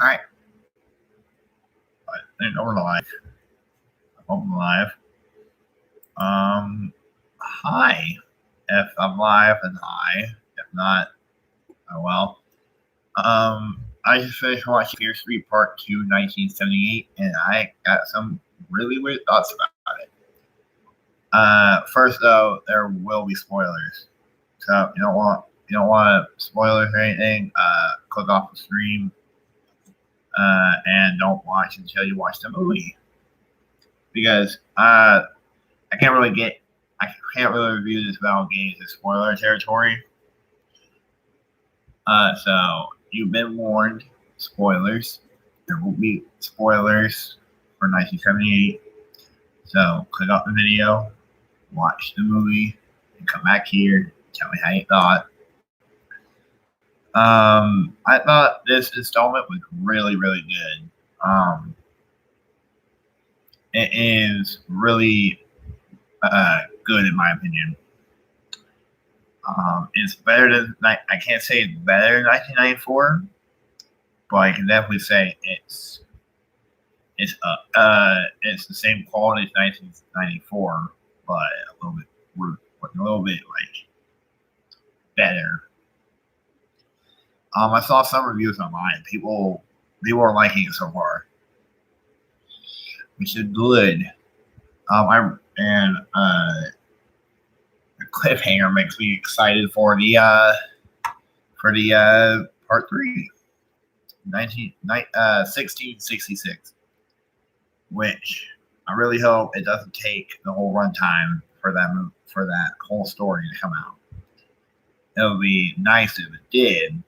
Alright, I think we're live. I hope I'm live. Hi. If I'm live, then hi. If not, oh well. I just finished watching Fear Street Part 2, 1978, and I got some really weird thoughts about it. First though, there will be spoilers. So you don't want spoilers or anything, click off the stream, and don't watch until you watch the movie. Because I can't really review this without getting into spoiler territory. So you've been warned. Spoilers. There will be spoilers for 1978. So click off the video, watch the movie, and come back here. Tell me how you thought. I thought this installment was really, really good. It is really good in my opinion. It's better than I can't say it's better than 1994, but I can definitely say it's the same quality as 1994, but a little bit like better. I saw some reviews online. People are liking it so far, which is good. The cliffhanger makes me excited for the part 3, 1666, which I really hope it doesn't take the whole runtime for that whole story to come out. It would be nice if it did,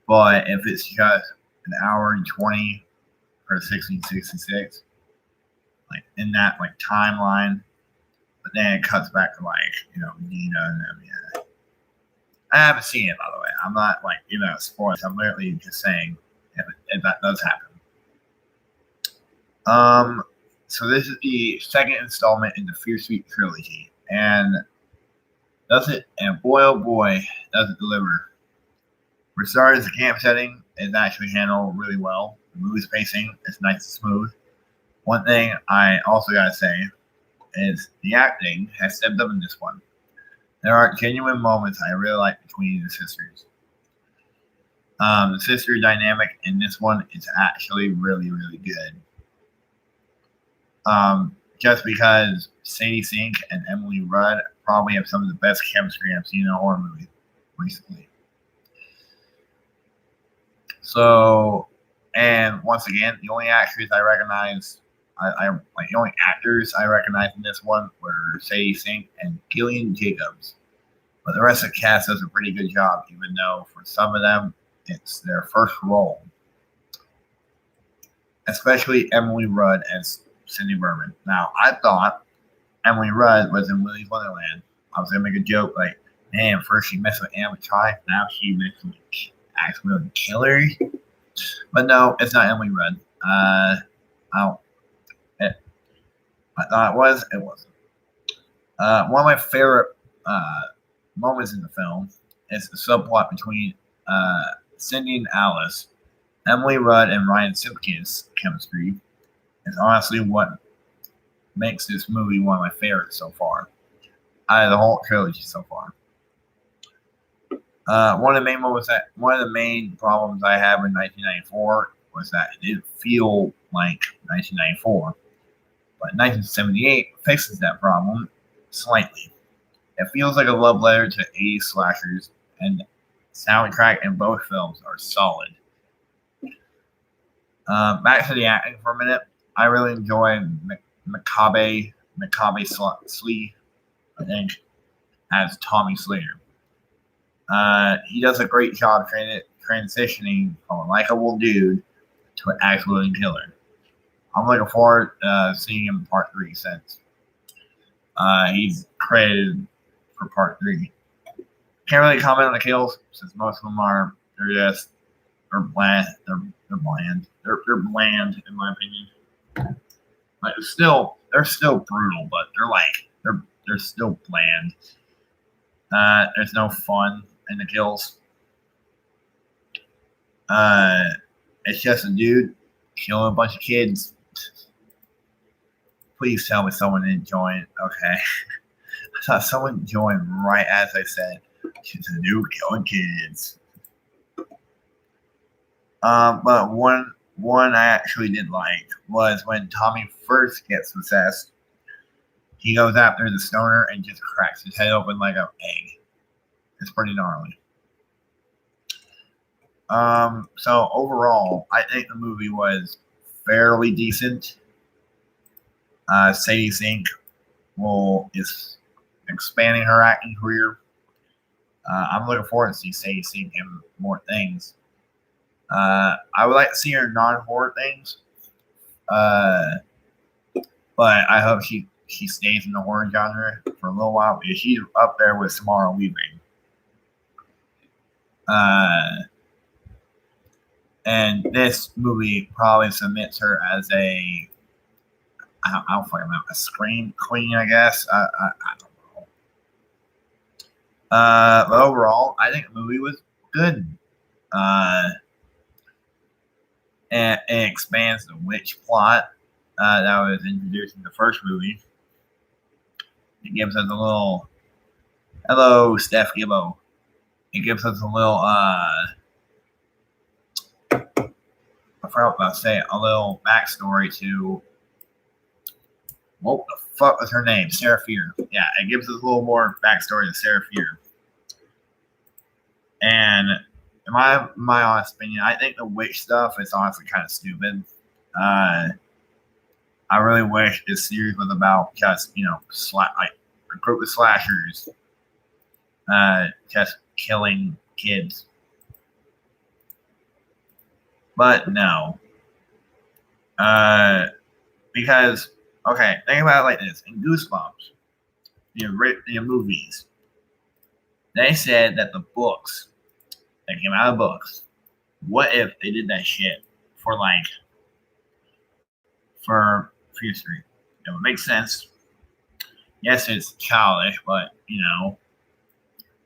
but if it's just an hour and 20 for 1666, like in that like timeline, but then it cuts back to Nina and them. Yeah. I haven't seen it, by the way. I'm not spoilers. I'm literally just saying if that does happen. So this is the second installment in the Fear Street trilogy, and boy oh boy, does it deliver. For starters, the camp setting is actually handled really well. The movie's pacing is nice and smooth. One thing I also gotta say is the acting has stepped up in this one. There are genuine moments I really like between the sisters. The sister dynamic in this one is actually really, really good. Just because Sadie Sink and Emily Rudd probably have some of the best chemistry I've seen in a horror movie recently. So, and once again, the only actors I recognize, the only actors I recognize in this one were Sadie Sink and Gillian Jacobs. But the rest of the cast does a pretty good job, even though for some of them, it's their first role. Especially Emily Rudd as Cindy Berman. Now, I thought Emily Rudd was in Willy's Wonderland. I was going to make a joke like, man, first she messed with Anne Try, now she messed with accidentally killer. But no, it's not Emily Rudd. I thought it was. It wasn't. One of my favorite moments in the film is the subplot between Cindy and Alice. Emily Rudd and Ryan Simpkins' chemistry is honestly what makes this movie one of my favorites so far. Out of the whole trilogy so far. One of the main problems I had with 1994 was that it didn't feel like 1994. But 1978 fixes that problem slightly. It feels like a love letter to 80s slashers, and the soundtrack in both films are solid. Back to the acting for a minute. I really enjoy Macabre Slee, I think, as Tommy Slater. He does a great job transitioning from a likable dude to an actual killer. I'm looking forward to seeing him in part 3 since he's credited for part 3. Can't really comment on the kills since most of them they're bland. They're bland. They're bland in my opinion. Like they're still brutal, but they're still bland. There's no fun in the kills. It's just a dude killing a bunch of kids. Please tell me someone didn't join. Okay. I thought someone joined right as I said, it's a dude killing kids. But one I actually did like was when Tommy first gets possessed. He goes after the stoner and just cracks his head open like an egg. It's pretty gnarly. So overall, I think the movie was fairly decent. Sadie Sink is expanding her acting career. I'm looking forward to see Sadie Sink in more things. I would like to see her in non-horror things, but I hope she stays in the horror genre for a little while because she's up there with Samara Weaving. And this movie probably submits her as a I don't fucking know, a scream queen, I guess. I don't know. But overall, I think the movie was good. And it expands the witch plot that was introduced in the first movie. It gives us a little hello, Steph Gibbo. It gives us a little I forgot what I was saying, a little backstory to what the fuck was her name? Sarah Fear. Yeah, it gives us a little more backstory to Sarah Fear. And in my honest opinion, I think the witch stuff is honestly kind of stupid. I really wish this series was about just like a group of slashers, just killing kids. But no, because okay, think about it like this: in Goosebumps, the movies, they said that the books that came out of books. What if they did that shit for Fear Street? It would make sense. Yes, it's childish, but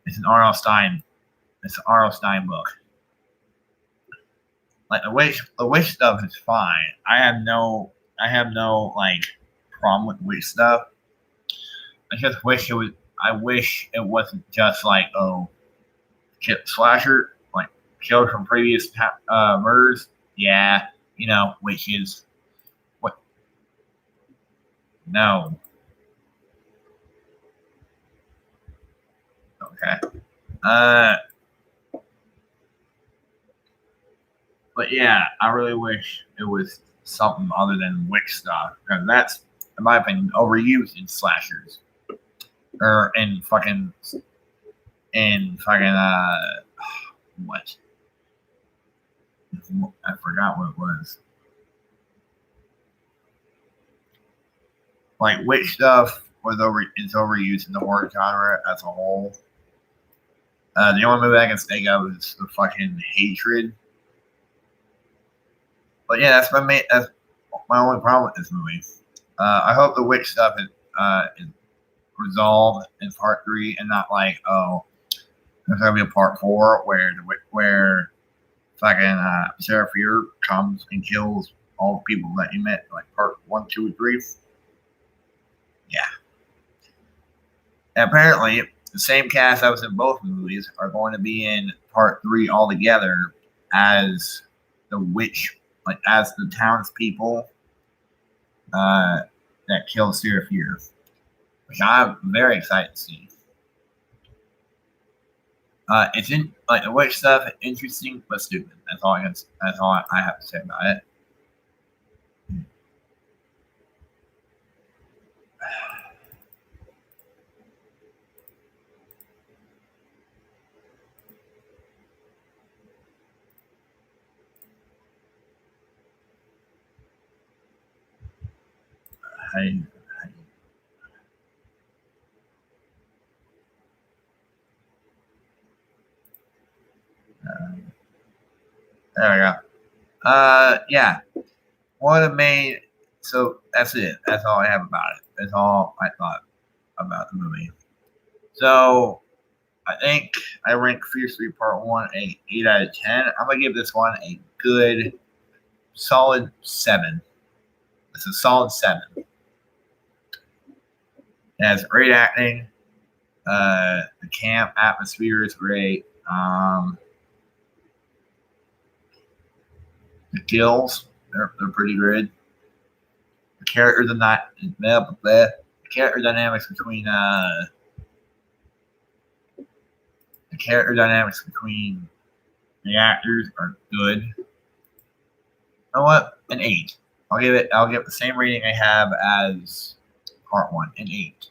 it's an R.L. Stein. It's an R.L. Stein book. Like the witch stuff is fine. I have no problem with witch stuff. I just wish it was. I wish it wasn't just like slasher like killed from previous murders. Yeah, witches. What? No. Okay. But yeah, I really wish it was something other than witch stuff because that's, in my opinion, overused in slashers or in fucking what? I forgot what it was. Like witch stuff is overused in the horror genre as a whole. The only movie I can think of is the fucking Hatred. But yeah, that's my only problem with this movie. I hope the witch stuff is resolved in part 3 and not like there's gonna be a part 4 where fucking Sarah Fear comes and kills all the people that you met like part 1, 2, and 3. Yeah. And apparently, the same cast that was in both movies are going to be in part 3 altogether as the witch, like as the townspeople that killed Sarah Fear, which I'm very excited to see. It's in like the witch stuff, interesting but stupid. That's all I have to say about it. There we go. Yeah. One of the main. So that's it. That's all I have about it. That's all I thought about the movie. So I think I rank Fear Street Part 1 a 8 out of 10. I'm gonna give this one a good solid 7. It's a solid 7. It has great acting. The camp atmosphere is great. The kills, they're pretty good. The character dynamics between the actors are good. You know what? An 8. I'll give it the same rating I have as part 1, an 8.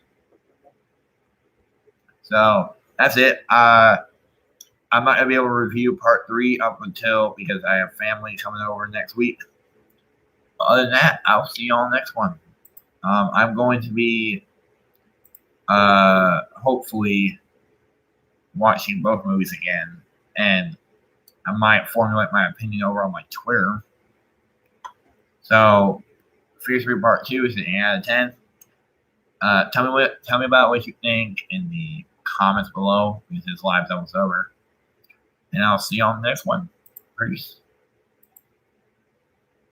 So that's it. I'm not gonna be able to review part 3 up until, because I have family coming over next week. But other than that, I'll see you all next one. I'm going to be hopefully watching both movies again, and I might formulate my opinion over on my Twitter. So, Fear 3 Part 2 is an 8 out of 10. Tell me about what you think in the comments below, because this live's almost over. And I'll see you on the next one. Peace.